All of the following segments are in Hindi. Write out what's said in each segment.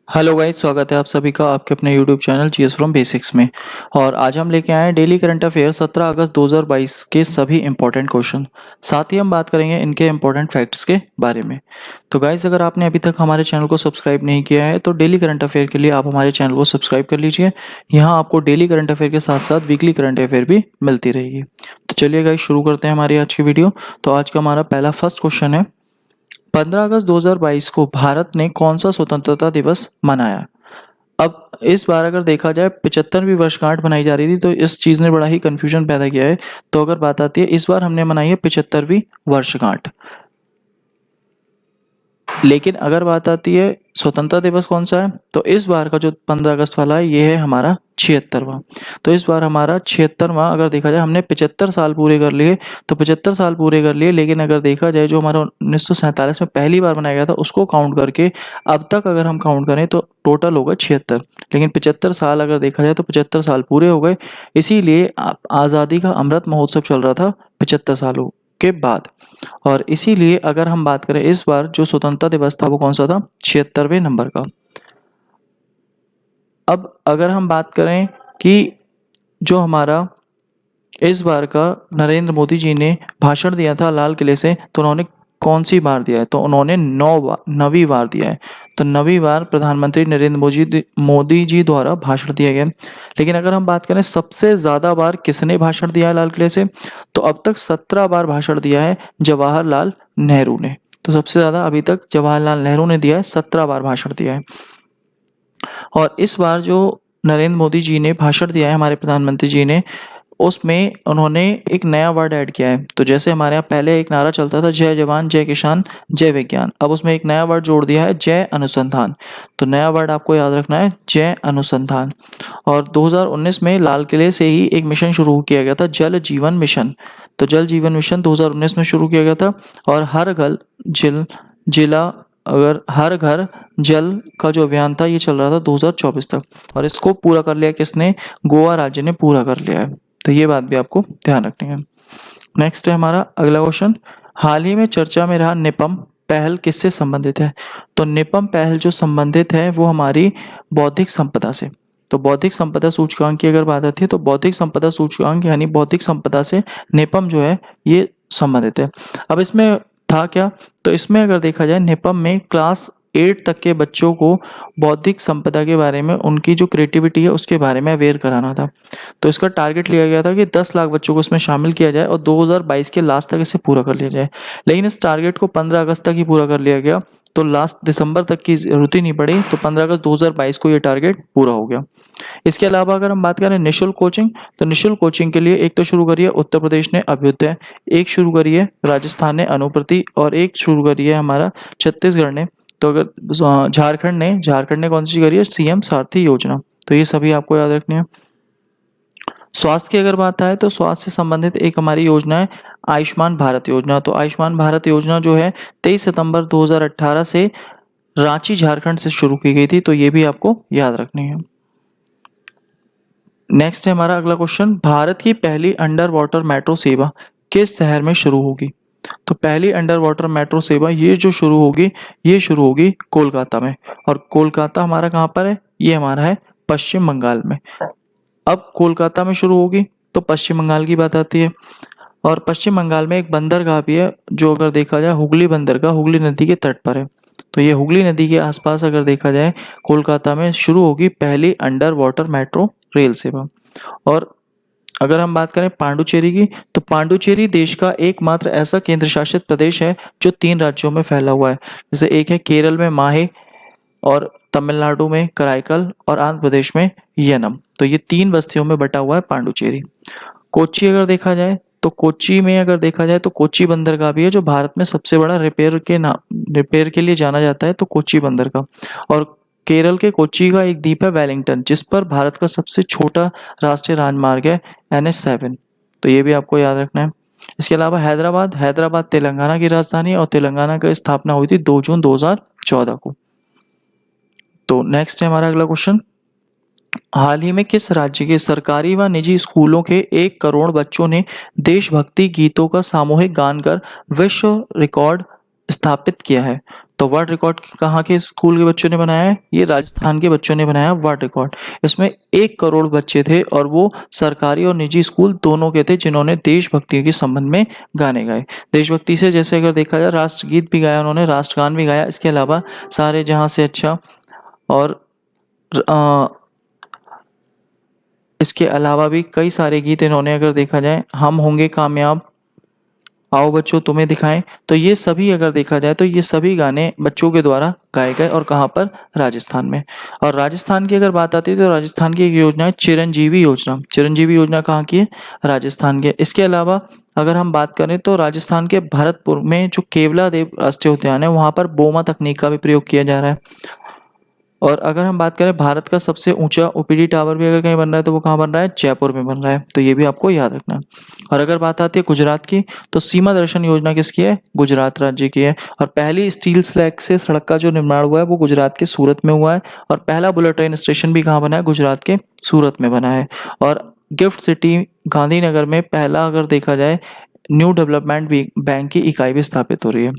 हेलो गाइस, स्वागत है आप सभी का आपके अपने YouTube channel GS from basics में। और आज हम लेके आए हैं डेली करंट अफेयर 17 अगस्त 2022 के सभी इंपॉर्टेंट क्वेश्चन। साथ ही हम बात करेंगे इनके इंपॉर्टेंट फैक्ट्स के बारे में। तो गाइस, अगर आपने अभी तक हमारे चैनल को सब्सक्राइब नहीं किया है तो डेली करंट अफेयर के लिए आप हमारे चैनल को सब्सक्राइब कर लीजिए। यहाँ आपको डेली करंट अफेयर के साथ साथ वीकली करंट अफेयर भी मिलती रहेगी। तो चलिए गाइस, शुरू करते हैं हमारी आज की वीडियो। तो आज का हमारा पहला फर्स्ट क्वेश्चन है, 15 अगस्त 2022 को भारत ने कौन सा स्वतंत्रता दिवस मनाया? अब इस बार अगर देखा जाए 75वीं वर्षगांठ मनाई जा रही थी, तो इस चीज़ ने बड़ा ही कन्फ्यूजन पैदा किया है। तो अगर बात आती है, इस बार हमने मनाई है 75वीं वर्षगांठ। लेकिन अगर बात आती है स्वतंत्रता दिवस कौन सा है, तो इस बार का जो 15 अगस्त वाला है ये है हमारा 76वां। तो इस बार हमारा 76वां अगर देखा जाए, हमने 75 साल पूरे कर लिए, तो 75 साल पूरे कर लिए। लेकिन अगर देखा जाए जो हमारा 1947 में पहली बार बनाया गया था उसको काउंट करके अब तक अगर हम काउंट करें तो टोटल होगा 76। लेकिन 75 साल अगर देखा जाए तो 75 साल पूरे हो गए। इसीलिए आज़ादी का अमृत महोत्सव चल रहा था 75 सालों के बाद। और इसीलिए अगर हम बात करें इस बार जो स्वतंत्रता दिवस था वो कौन सा था, 76वें नंबर का। अब अगर हम बात करें कि जो हमारा इस बार का नरेंद्र मोदी जी ने भाषण दिया था लाल किले से, तो उन्होंने कौन सी बार दिया है, तो उन्होंने 9वीं बार दिया है। तो 9वीं बार प्रधानमंत्री नरेंद्र मोदी जी द्वारा भाषण दिया गया। लेकिन अगर हम बात करें सबसे ज़्यादा बार किसने भाषण दिया है लाल किले से, तो अब तक 17 बार भाषण दिया है जवाहरलाल नेहरू ने। तो सबसे ज़्यादा अभी तक जवाहरलाल नेहरू ने दिया है, 17 बार भाषण दिया है। और इस बार जो नरेंद्र मोदी जी ने भाषण दिया है हमारे प्रधानमंत्री जी ने, उसमें उन्होंने एक नया वर्ड ऐड किया है। तो जैसे हमारे यहाँ पहले एक नारा चलता था, जय जवान जय किसान जय विज्ञान, अब उसमें एक नया वर्ड जोड़ दिया है, जय अनुसंधान। तो नया वर्ड आपको याद रखना है, जय अनुसंधान। और 2019 में लाल किले से ही एक मिशन शुरू किया गया था, जल जीवन मिशन। तो जल जीवन मिशन 2019 में शुरू किया गया था। और हर घर जिल जिला अगर हर घर जल का जो अभियान था ये चल रहा था 2024 तक। और इसको पूरा कर लिया किसने, गोवा राज्य ने पूरा कर लिया है। तो ये बात भी आपको ध्यान रखनी है। नेक्स्ट है हमारा अगला क्वेश्चन, हाल ही में चर्चा में रहा निपम पहल किससे संबंधित है? तो निपम पहल जो संबंधित है वो हमारी बौद्धिक संपदा से। तो बौद्धिक संपदा सूचकांक की अगर बात आती है तो बौद्धिक संपदा सूचकांक यानी बौद्धिक संपदा से निपम जो है ये संबंधित है। अब इसमें था क्या, तो इसमें अगर देखा जाए निपम में क्लास 8 तक के बच्चों को बौद्धिक संपदा के बारे में, उनकी जो क्रिएटिविटी है उसके बारे में अवेयर कराना था। तो इसका टारगेट लिया गया था कि 10 लाख बच्चों को इसमें शामिल किया जाए और 2022 के लास्ट तक इसे पूरा कर लिया जाए। लेकिन इस टारगेट को 15 अगस्त तक ही पूरा कर लिया गया, तो लास्ट दिसंबर तक की जरूरत ही नहीं पड़ी। तो 15 अगस्त 2022 को ये टारगेट पूरा हो गया। इसके अलावा अगर हम बात करें निःशुल्क कोचिंग, तो निःशुल्क कोचिंग के लिए एक तो शुरू करिए उत्तर प्रदेश ने अभ्युदय, एक शुरू करिए राजस्थान ने अनुप्रति, और एक शुरू करिए हमारा छत्तीसगढ़ ने। तो अगर झारखंड ने कौन सी करी है, सीएम सारथी योजना। तो ये सभी आपको याद रखनी है। स्वास्थ्य की अगर बात आए तो स्वास्थ्य से संबंधित एक हमारी योजना है आयुष्मान भारत योजना। तो आयुष्मान भारत योजना जो है 23 सितंबर 2018 से रांची झारखंड से शुरू की गई थी। तो ये भी आपको याद रखनी है। नेक्स्ट है हमारा अगला क्वेश्चन, भारत की पहली अंडर वाटर मेट्रो सेवा किस शहर में शुरू होगी? तो पहली अंडर वाटर मेट्रो सेवा ये जो शुरू होगी, ये शुरू होगी कोलकाता में। और कोलकाता हमारा कहाँ पर है, ये हमारा है पश्चिम बंगाल में। अब कोलकाता में शुरू होगी तो पश्चिम बंगाल की बात आती है। और पश्चिम बंगाल में एक बंदरगाह भी है जो अगर देखा जाए हुगली बंदरगाह, हुगली नदी के तट पर है। तो ये हुगली नदी के आसपास अगर देखा जाए कोलकाता में शुरू होगी पहली अंडर वाटर मेट्रो रेल सेवा। और अगर हम बात करें पांडुचेरी की, तो पांडुचेरी देश का एकमात्र ऐसा केंद्र शासित प्रदेश है जो 3 राज्यों में फैला हुआ है। जैसे एक है केरल में माहे, और तमिलनाडु में कराईकल, और आंध्र प्रदेश में यनम। तो ये 3 बस्तियों में बटा हुआ है पांडुचेरी। कोच्चि अगर देखा जाए तो कोच्चि में अगर देखा जाए तो कोच्चि बंदरगाह भी है जो भारत में सबसे बड़ा रिपेयर के लिए जाना जाता है, तो कोच्चि बंदरगाह। और केरल के कोच्चि का एक द्वीप है वेलिंगटन, जिस पर भारत का सबसे छोटा राष्ट्रीय राजमार्ग है NH7। तो ये भी आपको याद रखना है। इसके अलावा हैदराबाद तेलंगाना की राजधानी है और तेलंगाना की स्थापना हुई थी 2 जून 2014 को। तो नेक्स्ट है हमारा अगला क्वेश्चन, हाल ही में किस राज्य के सरकारी व निजी स्कूलों के 1 करोड़ बच्चों ने देशभक्ति गीतों का सामूहिक गान कर विश्व रिकॉर्ड स्थापित किया है? तो वर्ल्ड रिकॉर्ड कहाँ के स्कूल के बच्चों ने बनाया है? ये राजस्थान के बच्चों ने बनाया वर्ल्ड रिकॉर्ड। इसमें 1 करोड़ बच्चे थे और वो सरकारी और निजी स्कूल दोनों के थे जिन्होंने देशभक्ति के संबंध में गाने गाए। देशभक्ति से जैसे अगर देखा जाए राष्ट्रगीत भी गाया उन्होंने, राष्ट्रगान भी गाया। इसके अलावा सारे जहाँ से अच्छा और इसके अलावा भी कई सारे गीत इन्होंने अगर देखा जाए, हम होंगे कामयाब, आओ बच्चों तुम्हें दिखाएं, तो ये सभी अगर देखा जाए तो ये सभी गाने बच्चों के द्वारा गाए गए और कहाँ पर? राजस्थान में। और राजस्थान की अगर बात आती है तो राजस्थान की एक योजना है चिरंजीवी योजना। चिरंजीवी योजना कहाँ की है? राजस्थान की है। इसके अलावा अगर हम बात करें तो राजस्थान के भरतपुर में जो केवला देव राष्ट्रीय उद्यान है वहाँ पर बोमा तकनीक का भी प्रयोग किया जा रहा है। और अगर हम बात करें भारत का सबसे ऊंचा ओपीडी टावर भी अगर कहीं बन रहा है तो वो कहाँ बन रहा है? जयपुर में बन रहा है। तो ये भी आपको याद रखना है। और अगर बात आती है गुजरात की, तो सीमा दर्शन योजना किसकी है? गुजरात राज्य की है। और पहली स्टील स्लैग से सड़क का जो निर्माण हुआ है वो गुजरात के सूरत में हुआ है। और पहला बुलेट ट्रेन स्टेशन भी कहाँ बना है? गुजरात के सूरत में बना है। और गिफ्ट सिटी गांधीनगर में पहला अगर देखा जाए न्यू डेवलपमेंट बैंक की इकाई भी स्थापित हो रही है।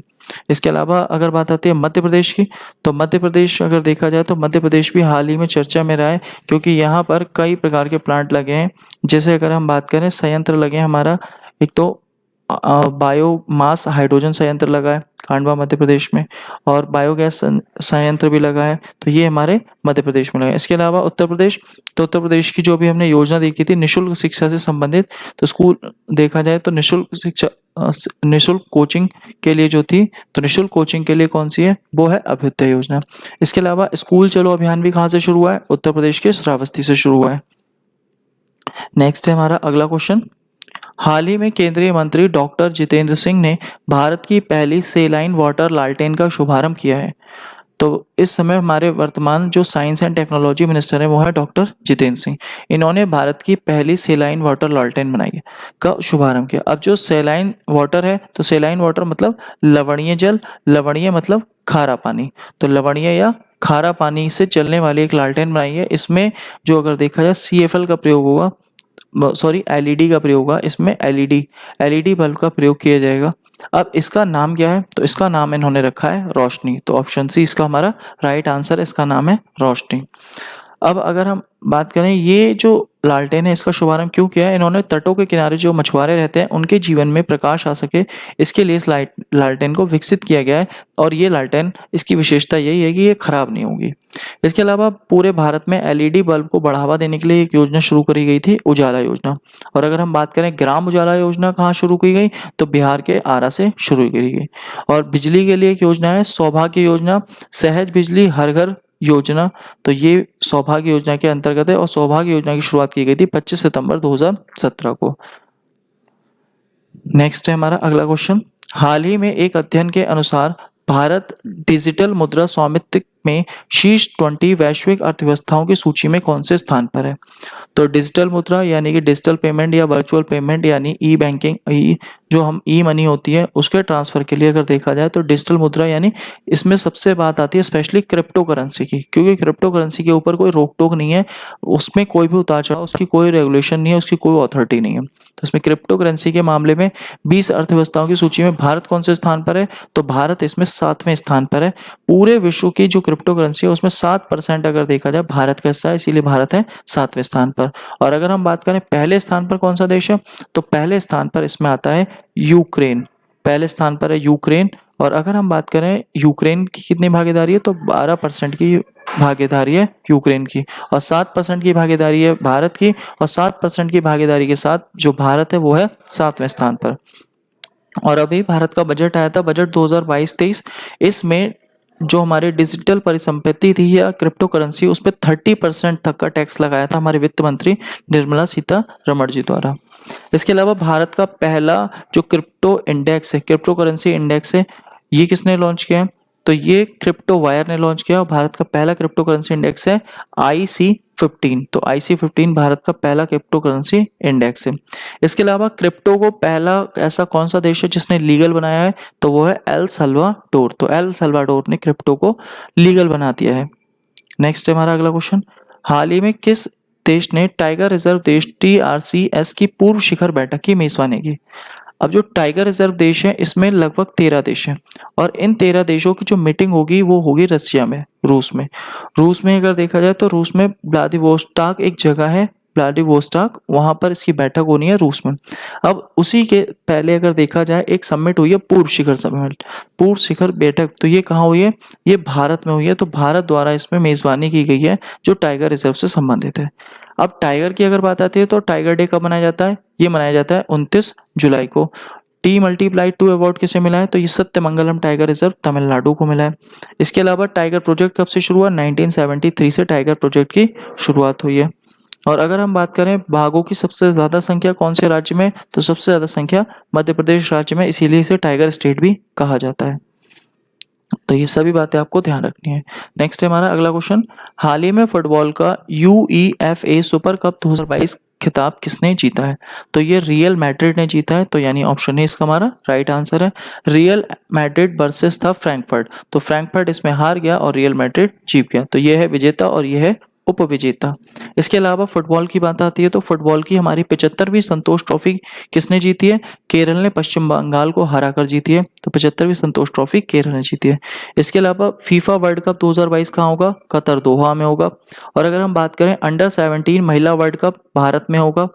इसके अलावा अगर बात आती है मध्य प्रदेश की, तो मध्य प्रदेश अगर देखा जाए तो मध्य प्रदेश भी हाल ही में चर्चा में रहा है क्योंकि यहाँ पर कई प्रकार के प्लांट लगे हैं। जैसे अगर हम बात करें संयंत्र लगे हैं हमारा, एक तो बायोमास हाइड्रोजन संयंत्र लगा है खांडवा मध्य प्रदेश में, और बायोगैस संयंत्र भी लगा है। तो ये हमारे मध्य प्रदेश में लगा है। इसके अलावा उत्तर प्रदेश, तो उत्तर प्रदेश की जो भी हमने योजना देखी थी निःशुल्क शिक्षा से संबंधित, तो स्कूल देखा जाए तो निःशुल्क शिक्षा निःशुल्क कोचिंग के लिए जो थी, तो निःशुल्क कोचिंग के लिए कौन सी है? वो है अभ्युदय योजना। इसके अलावा स्कूल चलो अभियान भी कहाँ से शुरू हुआ है? उत्तर प्रदेश के श्रावस्ती से शुरू हुआ है। नेक्स्ट है हमारा अगला क्वेश्चन। हाल ही में केंद्रीय मंत्री डॉक्टर जितेंद्र सिंह ने भारत की पहली सेलाइन वाटर लालटेन का शुभारंभ किया है। तो इस समय हमारे वर्तमान जो साइंस एंड टेक्नोलॉजी मिनिस्टर हैं वो है डॉक्टर जितेंद्र सिंह। इन्होंने भारत की पहली सेलाइन वाटर लालटेन बनाई है, का शुभारंभ किया। अब जो सेलाइन वाटर है, तो सेलाइन वाटर मतलब लवणीय जल, लवणीय मतलब खारा पानी, तो लवणीय या खारा पानी से चलने वाली एक लालटेन बनाई है। इसमें जो अगर देखा जाए CFL का प्रयोग होगा, सॉरी LED का प्रयोग होगा। इसमें LED बल्ब का प्रयोग किया जाएगा। अब इसका नाम क्या है? तो इसका नाम इन्होंने रखा है रोशनी। तो ऑप्शन सी इसका हमारा राइट आंसर है, इसका नाम है रोशनी। अब अगर हम बात करें ये जो लालटेन है इसका शुभारंभ क्यों किया है? इन्होंने तटों के किनारे जो मछुआरे रहते हैं उनके जीवन में प्रकाश आ सके, इसके लिए इस लालटेन को विकसित किया गया है। और ये लालटेन, इसकी विशेषता यही है कि ये खराब नहीं होगी। इसके अलावा पूरे भारत में LED बल्ब को बढ़ावा देने के लिए एक योजना शुरू करी गई थी, उजाला योजना। और अगर हम बात करें ग्राम उजाला योजना कहाँ शुरू की गई, तो बिहार के आरा से शुरू करी गई। और बिजली के लिए एक योजना है सौभाग्य योजना, सहज बिजली हर घर योजना। तो ये सौभाग्य योजना के अंतर्गत है और सौभाग्य योजना की शुरुआत की गई थी 25 सितंबर 2017 को। नेक्स्ट है हमारा अगला क्वेश्चन। हाल ही में एक अध्ययन के अनुसार भारत डिजिटल मुद्रा स्वामित्व में शीर्ष 20 वैश्विक अर्थव्यवस्थाओं की सूची में कौन से स्थान पर है? तो डिजिटल मुद्रा यानी कि डिजिटल पेमेंट या वर्चुअल पेमेंट यानी ई बैंकिंग, जो हम ई मनी होती है उसके ट्रांसफर के लिए अगर देखा जाए तो डिजिटल मुद्रा यानी इसमें सबसे बात आती है स्पेशली क्रिप्टो करेंसी की, क्योंकि क्रिप्टो करेंसी के ऊपर कोई रोक टोक नहीं है, उसमें कोई भी उतार चढ़ाव, उसकी कोई रेगुलेशन नहीं है, उसकी कोई अथॉरिटी नहीं है। तो इसमें क्रिप्टो करेंसी के मामले में 20 अर्थव्यवस्थाओं की सूची में भारत कौन से स्थान पर है? तो भारत इसमें 7वें स्थान पर है। पूरे विश्व की जो क्रिप्टो करेंसी है उसमें 7% अगर देखा जाए भारत का हिस्सा है, इसीलिए भारत है 7वें स्थान पर। और अगर हम बात करें पहले स्थान पर कौन सा देश है, तो पहले स्थान पर इसमें आता है यूक्रेन। पहले स्थान पर है यूक्रेन। और अगर हम बात करें यूक्रेन की कितनी भागीदारी है, तो 12% की भागीदारी है यूक्रेन की, और 7% की भागीदारी है भारत की। और 7% की भागीदारी के साथ जो भारत है वो है 7वें स्थान पर। और अभी भारत का बजट आया था, बजट 2022-23, इसमें जो हमारे डिजिटल परिसंपत्ति थी या क्रिप्टो करेंसी उस पर 30% तक का टैक्स लगाया था हमारे वित्त मंत्री निर्मला सीतारमण जी द्वारा। इसके अलावा भारत का पहला जो क्रिप्टो इंडेक्स है, क्रिप्टो करेंसी इंडेक्स है, ये किसने लॉन्च किया है? तो ये क्रिप्टो वायर ने लॉन्च किया और भारत का पहला क्रिप्टो करेंसी इंडेक्स है IC15। तो IC15 भारत का पहला क्रिप्टो करेंसी इंडेक्स है। इसके अलावा क्रिप्टो को पहला ऐसा कौन सा देश है जिसने लीगल बनाया है, तो वो है एल सल्वाडोर। तो एल सल्वाडोर ने क्रिप्टो को लीगल बना दिया है। नेक्स्ट है हमारा अगला क्वेश्चन। हाल ही में किस देश ने टाइगर रिजर्व देश TRCS की पूर्व शिखर बैठक की मेजबानी की? अब जो टाइगर रिजर्व देश है इसमें लगभग 13 देश हैं और इन 13 देशों की जो मीटिंग होगी वो होगी रसिया में, रूस में। रूस में अगर देखा जाए तो रूस में व्लादिवोस्टॉक एक जगह है, व्लादिवोस्टॉक, वहां पर इसकी बैठक होनी है रूस में। अब उसी के पहले अगर देखा जाए एक समिट हुई है पूर्व शिखर सम्मेलन, पूर्व शिखर बैठक, तो ये कहाँ हुई है? ये भारत में हुई है। तो भारत द्वारा इसमें मेजबानी की गई है जो टाइगर रिजर्व से संबंधित है। अब टाइगर की अगर बात आती है तो टाइगर डे कब मनाया जाता है? ये मनाया जाता है 29 जुलाई को। T+2 अवार्ड किसे मिला है? तो ये सत्यमंगलम टाइगर रिजर्व तमिलनाडु को मिला है। इसके अलावा टाइगर प्रोजेक्ट कब से शुरू हुआ? 1973 से टाइगर प्रोजेक्ट की शुरुआत हुई है। और अगर हम बात करें बाघों की सबसे ज्यादा संख्या कौन से राज्य में, तो सबसे ज्यादा संख्या मध्य प्रदेश राज्य में, इसीलिए इसे टाइगर स्टेट भी कहा जाता है। तो ये सभी बातें आपको ध्यान रखनी है। नेक्स्ट है हमारा अगला क्वेश्चन, हाल ही में फुटबॉल का UEFA सुपर कप 2022 खिताब किसने जीता है? तो ये रियल मैड्रिड ने जीता है। तो यानी ऑप्शन ए इसका हमारा राइट आंसर है। रियल मैड्रिड वर्सेस था फ्रैंकफर्ट, तो फ्रैंकफर्ट इसमें हार गया और रियल मैड्रिड जीत गया। तो ये है विजेता और ये है उपविजेता। इसके अलावा फुटबॉल की बात आती है तो फुटबॉल की हमारी 75वीं संतोष ट्रॉफी किसने जीती है? केरल ने पश्चिम बंगाल को हराकर जीती है। तो 75वीं संतोष ट्रॉफी केरल ने जीती है। इसके अलावा फीफा वर्ल्ड कप 2022 कहाँ होगा? कतर दोहा में होगा। और अगर हम बात करें अंडर 17 महिला वर्ल्ड कप भारत में होगा।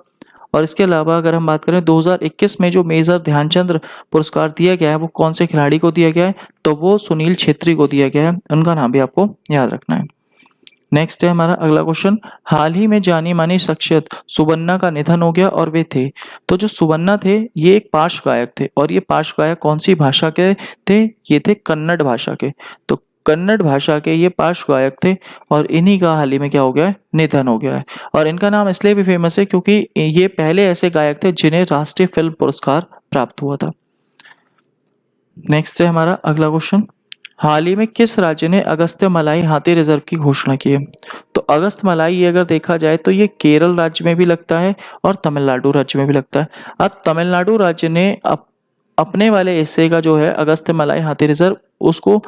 और इसके अलावा अगर हम बात करें 2021 में जो मेजर ध्यानचंद पुरस्कार दिया गया है वो कौन से खिलाड़ी को दिया गया है? तो वो सुनील छेत्री को दिया गया है। उनका नाम भी आपको याद रखना है। नेक्स्ट है हमारा अगला क्वेश्चन, हाल ही में जानी मानी शख्सियत सुबन्ना का निधन हो गया और वे थे, तो जो सुबन्ना थे ये एक पार्श्व गायक थे और ये पार्श्व गायक कौन सी भाषा के थे? ये थे कन्नड़ भाषा के। तो कन्नड़ भाषा के ये पार्श्व गायक थे और इन्हीं का हाल ही में क्या हो गया है? निधन हो गया है। और इनका नाम इसलिए भी फेमस है क्योंकि ये पहले ऐसे गायक थे जिन्हें राष्ट्रीय फिल्म पुरस्कार प्राप्त हुआ था। नेक्स्ट है हमारा अगला क्वेश्चन, हाल ही में किस राज्य ने अगस्त्य मलाई हाथी रिजर्व की घोषणा की है? तो अगस्त मलाई ये अगर देखा जाए तो ये केरल राज्य में भी लगता है और तमिलनाडु राज्य में भी लगता है। अब तमिलनाडु राज्य ने अपने वाले हिस्से का जो है अगस्त्य मलाई हाथी रिजर्व उसको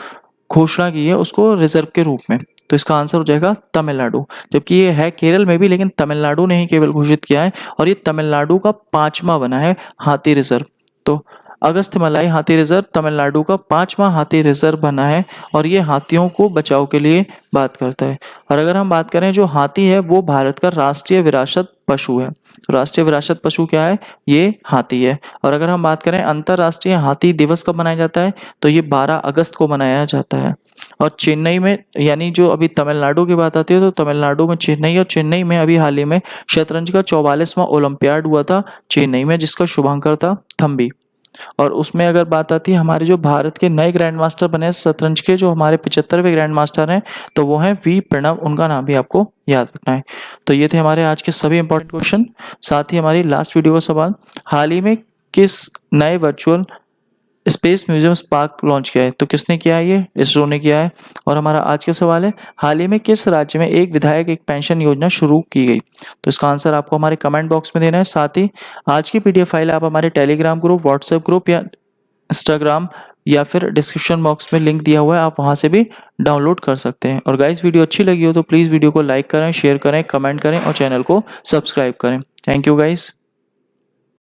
घोषणा की है, उसको रिजर्व के रूप में। तो इसका आंसर हो जाएगा तमिलनाडु, जबकि ये है केरल में भी लेकिन तमिलनाडु ने ही केवल घोषित किया है और ये तमिलनाडु का 5वां बना है हाथी रिजर्व। तो अगस्त्य मलाई हाथी रिजर्व तमिलनाडु का 5वां हाथी रिजर्व बना है और ये हाथियों को बचाव के लिए बात करता है। और अगर हम बात करें जो हाथी है वो भारत का राष्ट्रीय विरासत पशु है। तो राष्ट्रीय विरासत पशु क्या है? ये हाथी है। और अगर हम बात करें अंतरराष्ट्रीय हाथी दिवस कब मनाया जाता है? तो ये 12 अगस्त को मनाया जाता है। और चेन्नई में, यानी जो अभी तमिलनाडु की बात आती है तो तमिलनाडु में चेन्नई, और चेन्नई में अभी हाल ही में शतरंज का 44वां ओलंपियाड हुआ था चेन्नई में, जिसका शुभांकर था थम्बी। और उसमें अगर बात आती है हमारे जो भारत के नए ग्रैंड मास्टर बने शतरंज के, जो हमारे 75वें ग्रैंड मास्टर हैं, तो वो हैं वी प्रणव, उनका नाम भी आपको याद रखना है। तो ये थे हमारे आज के सभी इंपॉर्टेंट क्वेश्चन। साथ ही हमारी लास्ट वीडियो का सवाल, हाल ही में किस नए virtual space museum spark launch किया है? तो किसने किया है? ये इसरो ने किया है। और हमारा आज का सवाल है, हाल ही में किस राज्य में एक विधायक एक पेंशन योजना शुरू की गई? तो इसका आंसर आपको हमारे कमेंट बॉक्स में देना है। साथ ही आज की PDF फाइल आप हमारे टेलीग्राम ग्रुप, व्हाट्सएप ग्रुप या इंस्टाग्राम या फिर डिस्क्रिप्शन बॉक्स में लिंक दिया हुआ है, आप वहां से भी डाउनलोड कर सकते हैं। और गाइस वीडियो अच्छी लगी हो तो प्लीज़ वीडियो को लाइक करें, शेयर करें, कमेंट करें और चैनल को सब्सक्राइब करें। Thank you guys.